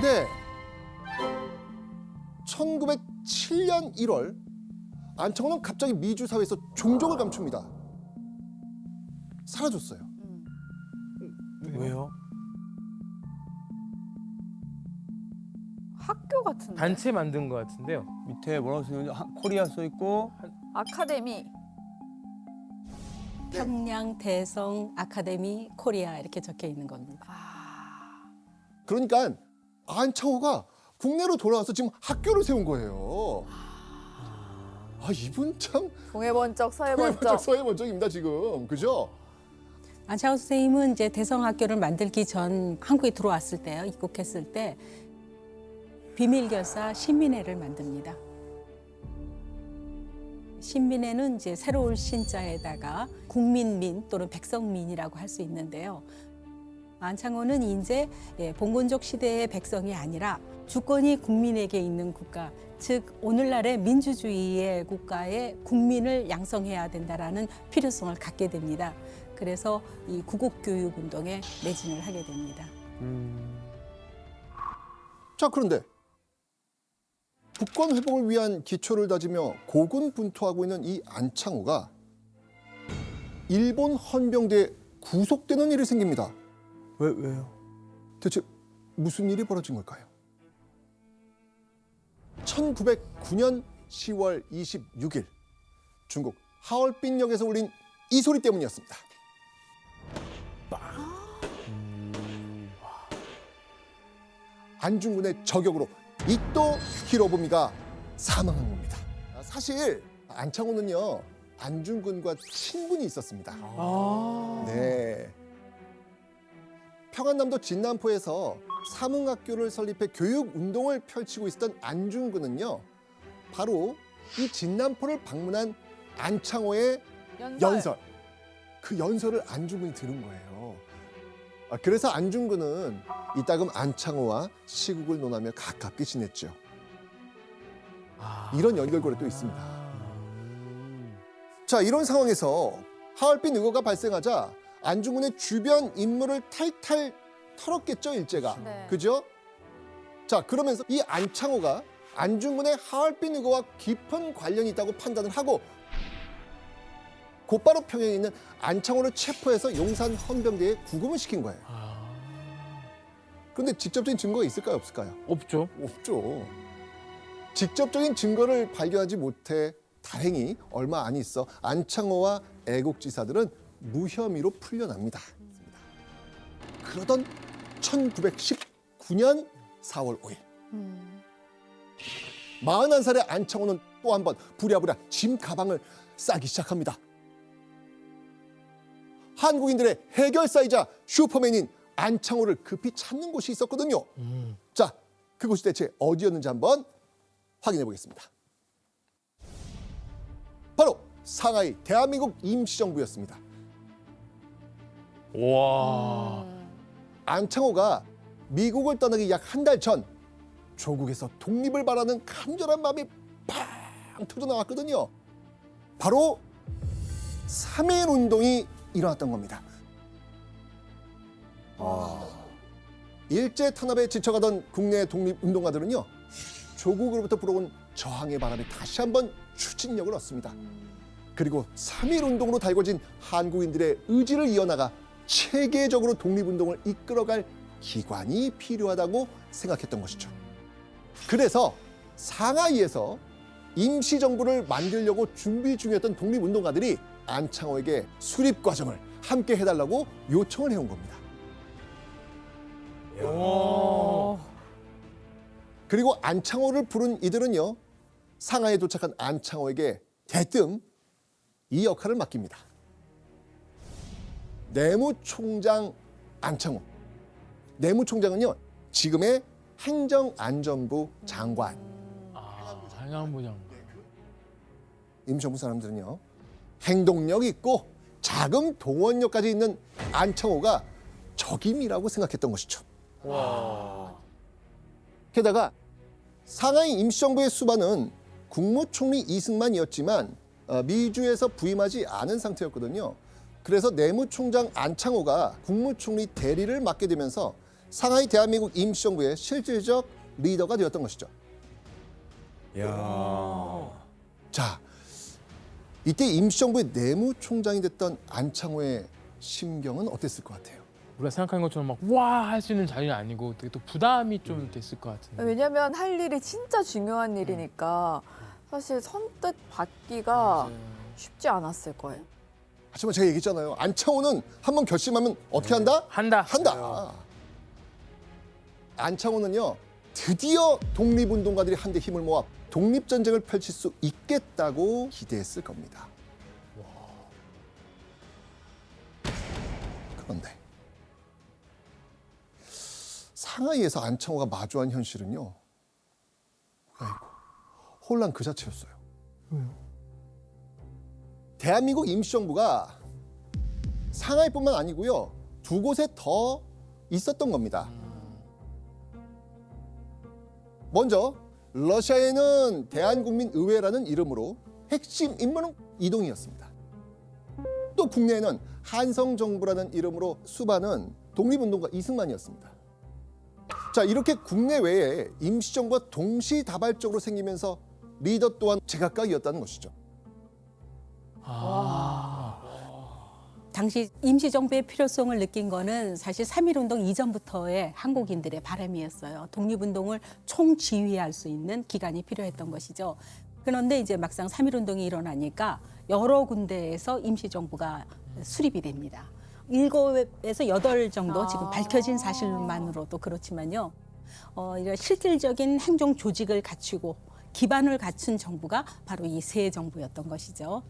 그런데 1907년 1월 안창호는 갑자기 미주 사회에서 종족을 감춥니다. 사라졌어요. 왜요? 학교 같은데. 단체 만든 것 같은데요. 밑에 뭐라고 써있는지 코리아 써 있고 아카데미. 평양 대성 아카데미 코리아 이렇게 적혀 있는 겁니다. 그러니까 안창호가 국내로 돌아와서 지금 학교를 세운 거예요. 아, 이분 참 동해번쩍 서해번쩍. 서해번쩍 서해번쩍입니다 지금. 그죠? 안창호 선생님은 이제 대성학교를 만들기 전 한국에 들어왔을 때요, 입국했을 때 비밀결사 신민회를 만듭니다. 신민회는 이제 새로운 신자에다가 국민민 또는 백성민이라고 할 수 있는데요. 안창호는 이제 봉건적 시대의 백성이 아니라 주권이 국민에게 있는 국가, 즉 오늘날의 민주주의의 국가의 국민을 양성해야 된다라는 필요성을 갖게 됩니다. 그래서 이 구국교육 운동에 매진을 하게 됩니다. 자, 그런데 국권 회복을 위한 기초를 다지며 고군분투하고 있는 이 안창호가 일본 헌병대에 구속되는 일이 생깁니다. 왜요? 대체 무슨 일이 벌어진 걸까요? 1909년 10월 26일 중국 하얼빈역에서 울린 이 소리 때문이었습니다. 안중근의 저격으로 이토 히로부미가 사망한 겁니다. 사실 안창호는요, 안중근과 친분이 있었습니다. 네. 평안남도 진남포에서 사문학교를 설립해 교육 운동을 펼치고 있었던 안중근은요, 바로 이 진남포를 방문한 안창호의 연설, 그 연설을 안중근이 들은 거예요. 그래서 안중근은 이따금 안창호와 시국을 논하며 가깝게 지냈죠. 이런 연결고리 또 있습니다. 자, 이런 상황에서 하얼빈 의거가 발생하자 안중근의 주변 인물을 탈탈 털었겠죠, 일제가. 네. 그죠? 자, 그러면서 이 안창호가 안중근의 하얼빈 의거와 깊은 관련이 있다고 판단을 하고 곧바로 평양에 있는 안창호를 체포해서 용산 헌병대에 구금을 시킨 거예요. 그런데 직접적인 증거가 있을까요, 없을까요? 없죠. 없죠. 직접적인 증거를 발견하지 못해 다행히 얼마 안 있어 안창호와 애국지사들은 무혐의로 풀려납니다. 그러던 1919년 4월 5일 41살의 안창호는 또 한 번 부랴부랴 짐 가방을 싸기 시작합니다. 한국인들의 해결사이자 슈퍼맨인 안창호를 급히 찾는 곳이 있었거든요. 자, 그곳이 대체 어디였는지 한번 확인해 보겠습니다. 바로 상하이 대한민국 임시정부였습니다. 와. 안창호가 미국을 떠나기 약 한 달 전 조국에서 독립을 바라는 간절한 마음이 팡 터져 나왔거든요. 바로 3.1 운동이 일어났던 겁니다. 일제 탄압에 지쳐가던 국내 독립운동가들은요, 조국으로부터 불어온 저항의 바람에 다시 한번 추진력을 얻습니다. 그리고 3.1 운동으로 달궈진 한국인들의 의지를 이어나가 체계적으로 독립운동을 이끌어갈 기관이 필요하다고 생각했던 것이죠. 그래서 상하이에서 임시정부를 만들려고 준비 중이었던 독립운동가들이 안창호에게 수립 과정을 함께 해달라고 요청을 해온 겁니다. 그리고 안창호를 부른 이들은요, 상하이에 도착한 안창호에게 대뜸 이 역할을 맡깁니다. 내무총장 안창호. 내무총장은요, 지금의 행정안전부 장관. 행안부 장관. 임시정부 사람들은요, 행동력 있고 자금 동원력까지 있는 안창호가 적임이라고 생각했던 것이죠. 게다가 상하이 임시정부의 수반은 국무총리 이승만이었지만 미주에서 부임하지 않은 상태였거든요. 그래서 내무총장 안창호가 국무총리 대리를 맡게 되면서 상하이 대한민국 임시정부의 실질적 리더가 되었던 것이죠. 야. 자, 이때 임시정부의 내무총장이 됐던 안창호의 심경은 어땠을 것 같아요? 우리가 생각하는 것처럼 막 와 할 수 있는 자리는 아니고 되게 또 부담이 좀 됐을 것 같은데. 왜냐면 할 일이 진짜 중요한 일이니까 사실 선뜻 받기가 맞아요. 쉽지 않았을 거예요. 하지만 제가 얘기했잖아요. 안창호는 한번 결심하면 어떻게 한다? 한다. 한다. 안창호는요, 드디어 독립운동가들이 한데 힘을 모아 독립전쟁을 펼칠 수 있겠다고 기대했을 겁니다. 그런데 상하이에서 안창호가 마주한 현실은요, 아이고, 혼란 그 자체였어요. 대한민국 임시정부가 상하이뿐만 아니고요, 두 곳에 더 있었던 겁니다. 먼저 러시아에는 대한국민의회라는 이름으로 핵심 인물은 이동희였습니다. 또 국내에는 한성정부라는 이름으로 수반은 독립운동가 이승만이었습니다. 자, 이렇게 국내외에 임시정부가 동시다발적으로 생기면서 리더 또한 제각각이었다는 것이죠. 당시 임시정부의 필요성을 느낀 거는 사실 3.1운동 이전부터의 한국인들의 바람이었어요. 독립운동을 총지휘할 수 있는 기관이 필요했던 것이죠. 그런데 이제 막상 3.1운동이 일어나니까 여러 군데에서 임시정부가 수립이 됩니다. 7에서 8 정도 지금 밝혀진 사실만으로도 그렇지만요. 이런 실질적인 행정 조직을 갖추고 기반을 갖춘 정부가 바로 이 새 정부였던 것이죠.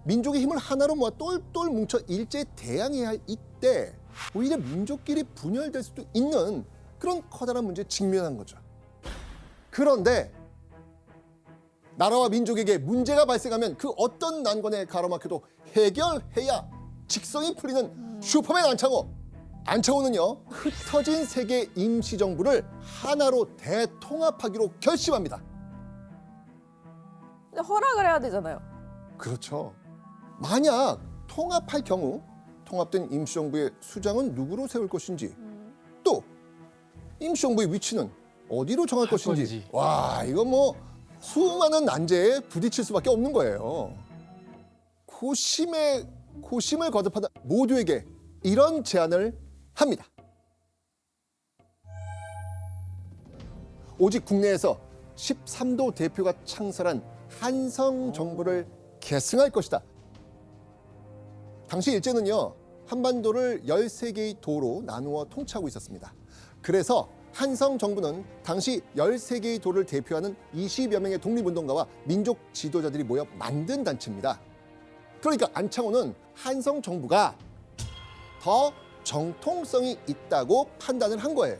민족의 힘을 하나로 모아 똘똘 뭉쳐 일제에 대항해야 할 이때 오히려 민족끼리 분열될 수도 있는 그런 커다란 문제에 직면한 거죠. 그런데 나라와 민족에게 문제가 발생하면 그 어떤 난관에 가로막혀도 해결해야 직성이 풀리는 슈퍼맨 안창호. 안창호는요, 흩어진 세계 임시정부를 하나로 대통합하기로 결심합니다. 근데 허락을 해야 되잖아요. 그렇죠. 만약 통합할 경우 통합된 임시정부의 수장은 누구로 세울 것인지, 또 임시정부의 위치는 어디로 정할 것인지. 건지. 와, 이거 뭐 수많은 난제에 부딪힐 수밖에 없는 거예요. 고심을 거듭하다 모두에게 이런 제안을 합니다. 오직 국내에서 13도 대표가 창설한 한성 정부를 계승할 것이다. 당시 일제는요, 한반도를 13개의 도로 나누어 통치하고 있었습니다. 그래서 한성 정부는 당시 13개의 도를 대표하는 20여 명의 독립운동가와 민족 지도자들이 모여 만든 단체입니다. 그러니까 안창호는 한성 정부가 더 정통성이 있다고 판단을 한 거예요.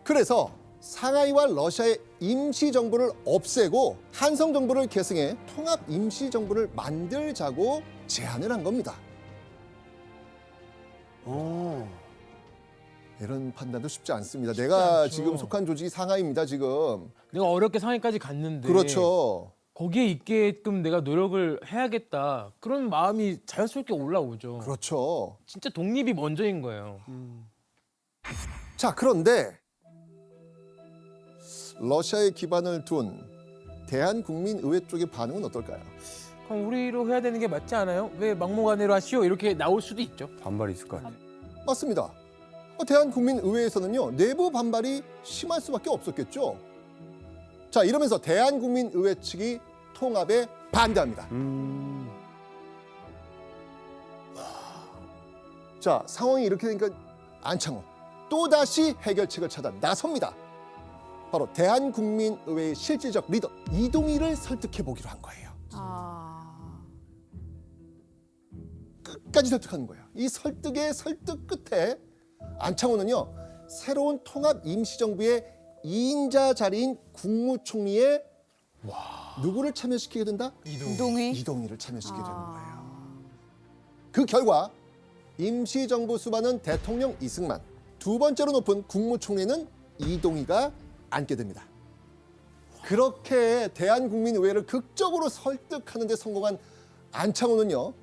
그래서 상하이와 러시아의 임시정부를 없애고 한성정부를 계승해 통합 임시정부를 만들자고 제안을 한 겁니다. 이런 판단도 쉽지 않습니다. 내가 않죠. 지금 속한 조직이 상하이입니다, 지금. 내가 어렵게 상하이까지 갔는데 그렇죠. 거기에 있게끔 내가 노력을 해야겠다. 그런 마음이 자연스럽게 올라오죠. 그렇죠. 진짜 독립이 먼저인 거예요. 자, 그런데 러시아에 기반을 둔 대한국민의회 쪽의 반응은 어떨까요? 그럼 우리로 해야 되는 게 맞지 않아요? 왜 막무가내로 하시오? 이렇게 나올 수도 있죠. 반발이 있을 것 같아. 맞습니다. 대한국민의회에서는요, 내부 반발이 심할 수밖에 없었겠죠. 자, 이러면서 대한국민의회 측이 통합에 반대합니다. 자, 상황이 이렇게 되니까 안창호 또다시 해결책을 찾아 나섭니다. 바로 대한국민의회의 실질적 리더 이동희를 설득해 보기로 한 거예요. 끝까지 설득하는 거예요. 이 설득의 설득 끝에 안창호는요, 새로운 통합 임시정부의 2인자 자리인 국무총리에 누구를 참여시키게 된다? 이동희를 참여시키게 되는 거예요. 그 결과 임시정부 수반은 대통령 이승만, 두 번째로 높은 국무총리는 이동희가 앉게 됩니다. 그렇게 대한국민의회를 극적으로 설득하는 데 성공한 안창호는요,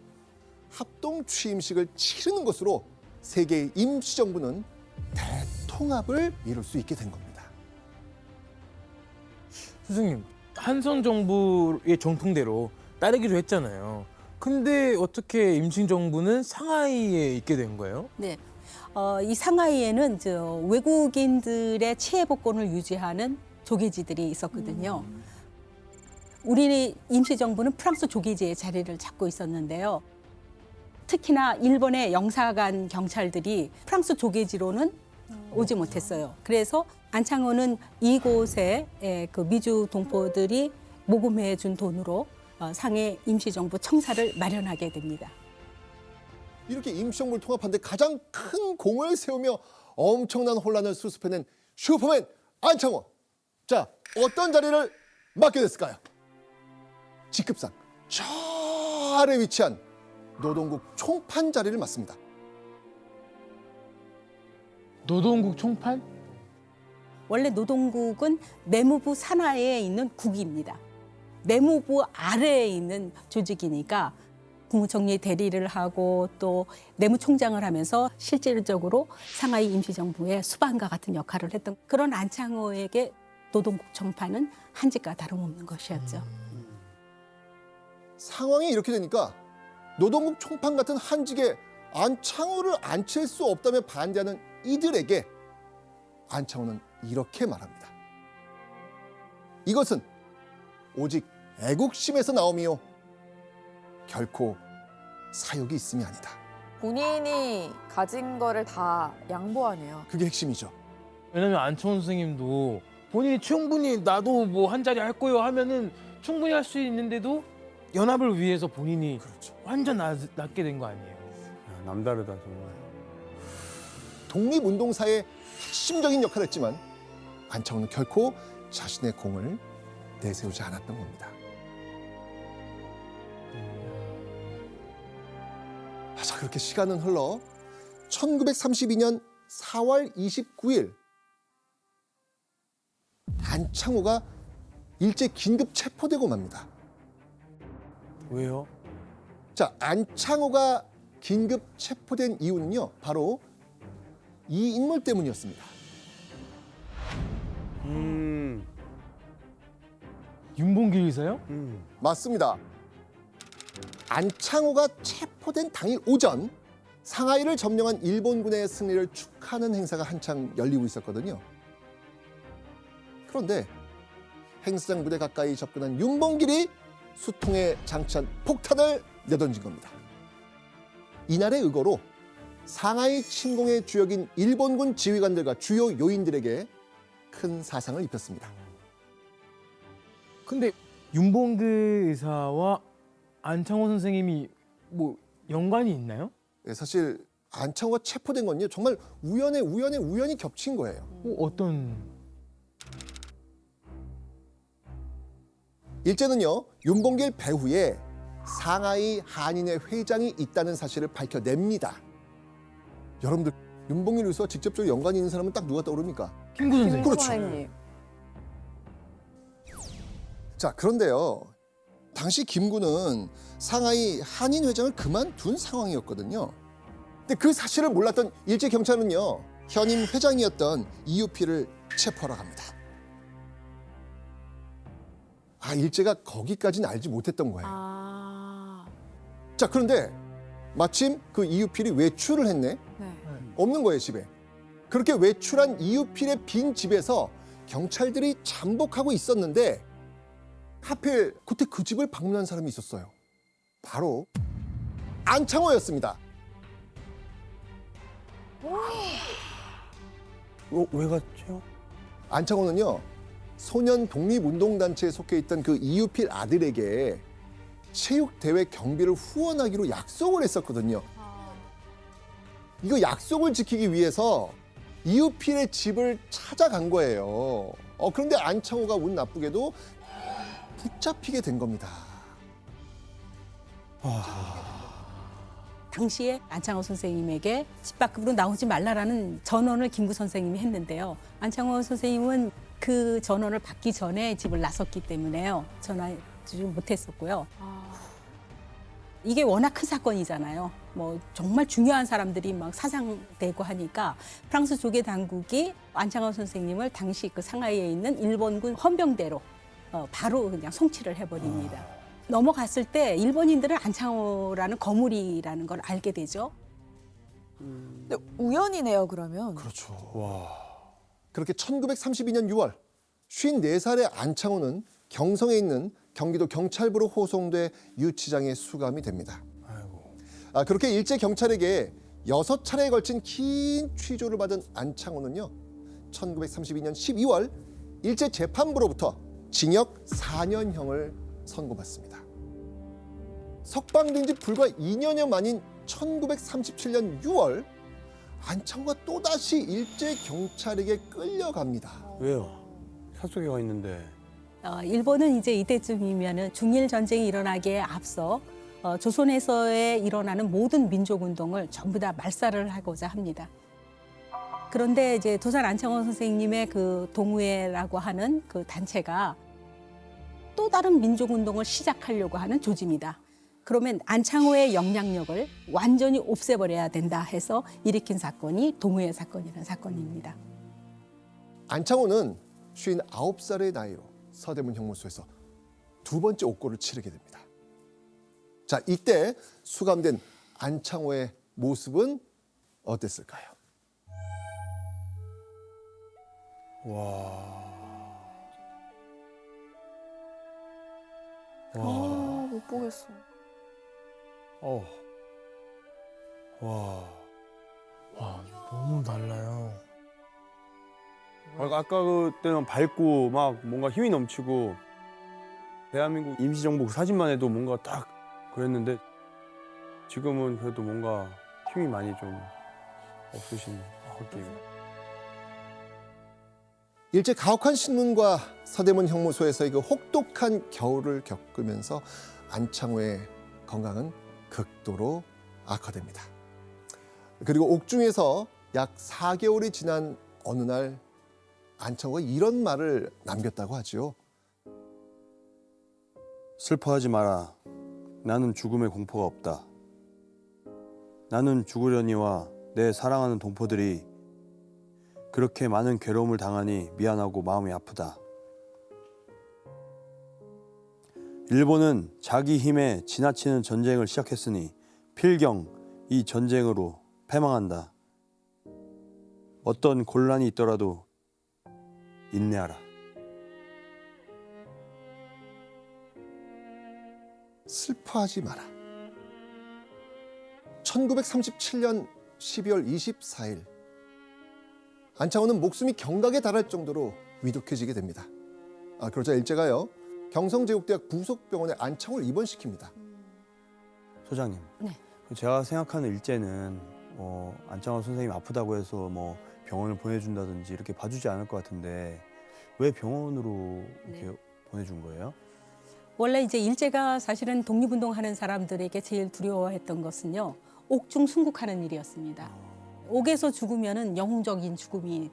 합동 취임식을 치르는 것으로 세계의 임시정부는 대통합을 이룰 수 있게 된 겁니다. 스승님, 한성 정부의 정통대로 따르기로 했잖아요. 근데 어떻게 임시정부는 상하이에 있게 된 거예요? 네. 이 상하이에는 외국인들의 치해 복권을 유지하는 조계지들이 있었거든요. 우리 임시정부는 프랑스 조계지의 자리를 잡고 있었는데요. 특히나 일본의 영사관 경찰들이 프랑스 조계지로는 오지 못했어요. 그래서 안창호는 이곳에 그 미주 동포들이 모금해 준 돈으로 상해 임시정부 청사를 마련하게 됩니다. 이렇게 임시정부를 통합하는데 가장 큰 공을 세우며 엄청난 혼란을 수습해낸 슈퍼맨 안창호. 자, 어떤 자리를 맡게 됐을까요? 직급상 저 아래 위치한 노동국 총판 자리를 맡습니다. 노동국 총판? 원래 노동국은 내무부 산하에 있는 국입니다. 내무부 아래에 있는 조직이니까 국무총리 대리를 하고 또 내무총장을 하면서 실질적으로 상하이 임시정부의 수반과 같은 역할을 했던 그런 안창호에게 노동국 총판은 한직과 다름없는 것이었죠. 상황이 이렇게 되니까 노동국 총판 같은 한직에 안창호를 앉힐 수 없다며 반대하는 이들에게 안창호는 이렇게 말합니다. 이것은 오직 애국심에서 나오미요 결코 사욕이 있음이 아니다. 본인이 가진 거를 다 양보하네요. 그게 핵심이죠. 왜냐면 안창호 선생님도 본인이 충분히 나도 뭐 한 자리 할 거요 하면은 충분히 할 수 있는데도 연합을 위해서 본인이 그렇죠. 완전 낫게 된 거 아니에요? 야, 남다르다 정말. 독립운동사의 핵심적인 역할을 했지만 안창호는 결코 자신의 공을 내세우지 않았던 겁니다. 자, 그렇게 시간은 흘러 1932년 4월 29일 안창호가 일제 긴급 체포되고 맙니다. 왜요? 자, 안창호가 긴급 체포된 이유는요, 바로 이 인물 때문이었습니다. 윤봉길 의사요? 맞습니다. 안창호가 체포된 당일 오전 상하이를 점령한 일본군의 승리를 축하하는 행사가 한창 열리고 있었거든요. 그런데 행사장 무대 가까이 접근한 윤봉길이 수통에 장치한 폭탄을 내던진 겁니다. 이날의 의거로 상하이 침공의 주역인 일본군 지휘관들과 주요 요인들에게 큰 사상을 입혔습니다. 근데 윤봉길 의사와 안창호 선생님이 뭐 연관이 있나요? 사실 안창호가 체포된 건요, 정말 우연히 겹친 거예요. 어떤? 일제는요, 윤봉길 배후에 상하이 한인회 회장이 있다는 사실을 밝혀냅니다. 여러분들, 윤봉길 의사와 직접적으로 연관이 있는 사람은 딱 누가 떠오릅니까? 김구 선생님. 그렇죠. 선생님. 자, 그런데요, 당시 김구는 상하이 한인 회장을 그만둔 상황이었거든요. 근데 그 사실을 몰랐던 일제 경찰은요, 현임 회장이었던 이유피를 체포하러 갑니다. 일제가 거기까지는 알지 못했던 거예요. 자, 그런데 마침 그 이유필이 외출을 했네. 네. 없는 거예요, 집에. 그렇게 외출한 이유필의 빈 집에서 경찰들이 잠복하고 있었는데 하필 그때 그 집을 방문한 사람이 있었어요. 바로 안창호였습니다. 왜 갔죠? 안창호는요, 소년 독립운동단체에 속해 있던 그 이유필 아들에게 체육대회 경비를 후원하기로 약속을 했었거든요. 이거 약속을 지키기 위해서 이유필의 집을 찾아간 거예요. 그런데 안창호가 운 나쁘게도 붙잡히게 된 겁니다. 당시에 안창호 선생님에게 집 밖으로 나오지 말라라는 전원을 김구 선생님이 했는데요. 안창호 선생님은 그 전원을 받기 전에 집을 나섰기 때문에요. 전화지 못했었고요. 이게 워낙 큰 사건이잖아요. 뭐 정말 중요한 사람들이 막 사상되고 하니까 프랑스 조계 당국이 안창호 선생님을 당시 그 상하이에 있는 일본군 헌병대로 바로 그냥 송치를 해버립니다. 넘어갔을 때 일본인들은 안창호라는 거물이라는 걸 알게 되죠. 근데 우연이네요, 그러면. 그렇죠. 와. 그렇게 1932년 6월 54살의 안창호는 경성에 있는 경기도 경찰부로 호송돼 유치장에 수감이 됩니다. 아이고. 그렇게 일제 경찰에게 6차례에 걸친 긴 취조를 받은 안창호는요. 1932년 12월 일제 재판부로부터 징역 4년형을 선고받습니다. 석방된 지 불과 2년여 만인 1937년 6월 안창호가 또다시 일제 경찰에게 끌려갑니다. 왜요? 산속에 가 있는데. 일본은 이제 이때쯤이면은 중일 전쟁이 일어나기에 앞서 조선에서의 일어나는 모든 민족 운동을 전부 다 말살을 하고자 합니다. 그런데 이제 도산 안창호 선생님의 그 동우회라고 하는 그 단체가 또 다른 민족 운동을 시작하려고 하는 조짐이다. 그러면 안창호의 영향력을 완전히 없애버려야 된다 해서 일으킨 사건이 동우회 사건이라는 사건입니다. 안창호는 59살의 나이로 서대문 형무소에서 두 번째 옥고를 치르게 됩니다. 자, 이때 수감된 안창호의 모습은 어땠을까요? 와. 못 보겠어. 와. 와, 너무 달라요. 아까 그때는 밝고 막 뭔가 힘이 넘치고 대한민국 임시정복 사진만 해도 뭔가 딱 그랬는데 지금은 그래도 뭔가 힘이 많이 좀 없으신 느낌. 일제 가혹한 신문과 서대문 형무소에서의 그 혹독한 겨울을 겪으면서 안창호의 건강은 극도로 악화됩니다. 그리고 옥중에서 약 4개월이 지난 어느 날 안창호가 이런 말을 남겼다고 하죠. 슬퍼하지 마라. 나는 죽음의 공포가 없다. 나는 죽으려니와 내 사랑하는 동포들이 그렇게 많은 괴로움을 당하니 미안하고 마음이 아프다. 일본은 자기 힘에 지나치는 전쟁을 시작했으니 필경 이 전쟁으로 패망한다. 어떤 곤란이 있더라도 인내하라. 슬퍼하지 마라. 1937년 12월 24일 안창호는 목숨이 경각에 달할 정도로 위독해지게 됩니다. 그러자 일제가요 경성제국대학 부속병원에 안창호를 입원시킵니다. 소장님. 네. 제가 생각하는 일제는 안창호 선생님 아프다고 해서 뭐 병원을 보내준다든지 이렇게 봐주지 않을 것 같은데 왜 병원으로 이렇게 보내준 거예요? 원래 이제 일제가 사실은 독립운동하는 사람들에게 제일 두려워했던 것은요. 옥중 순국하는 일이었습니다. 옥에서 죽으면은 영웅적인 죽음이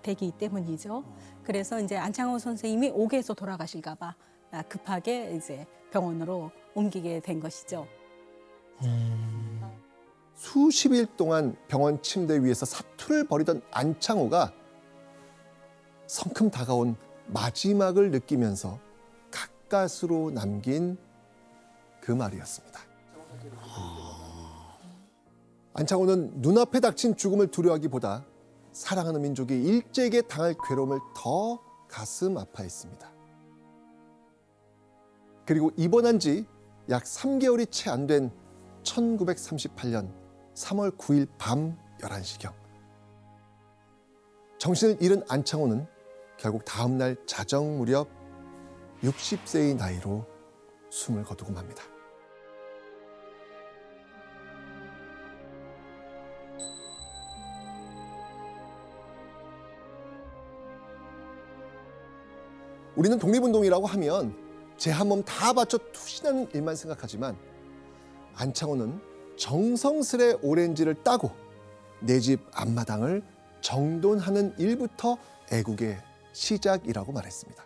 되기 때문이죠. 그래서 이제 안창호 선생님이 옥에서 돌아가실까 봐 급하게 이제 병원으로 옮기게 된 것이죠. 수십일 동안 병원 침대 위에서 사투를 벌이던 안창호가 성큼 다가온 마지막을 느끼면서 가까스로 남긴 그 말이었습니다. 안창호는 눈앞에 닥친 죽음을 두려워하기보다 사랑하는 민족이 일제에게 당할 괴로움을 더 가슴 아파했습니다. 그리고 입원한 지 약 3개월이 채 안 된 1938년 3월 9일 밤 11시경 정신을 잃은 안창호는 결국 다음 날 자정 무렵 60세의 나이로 숨을 거두고 맙니다. 우리는 독립운동이라고 하면 제 한 몸 다 바쳐 투신하는 일만 생각하지만 안창호는 정성스레 오렌지를 따고 내 집 앞마당을 정돈하는 일부터 애국의 시작이라고 말했습니다.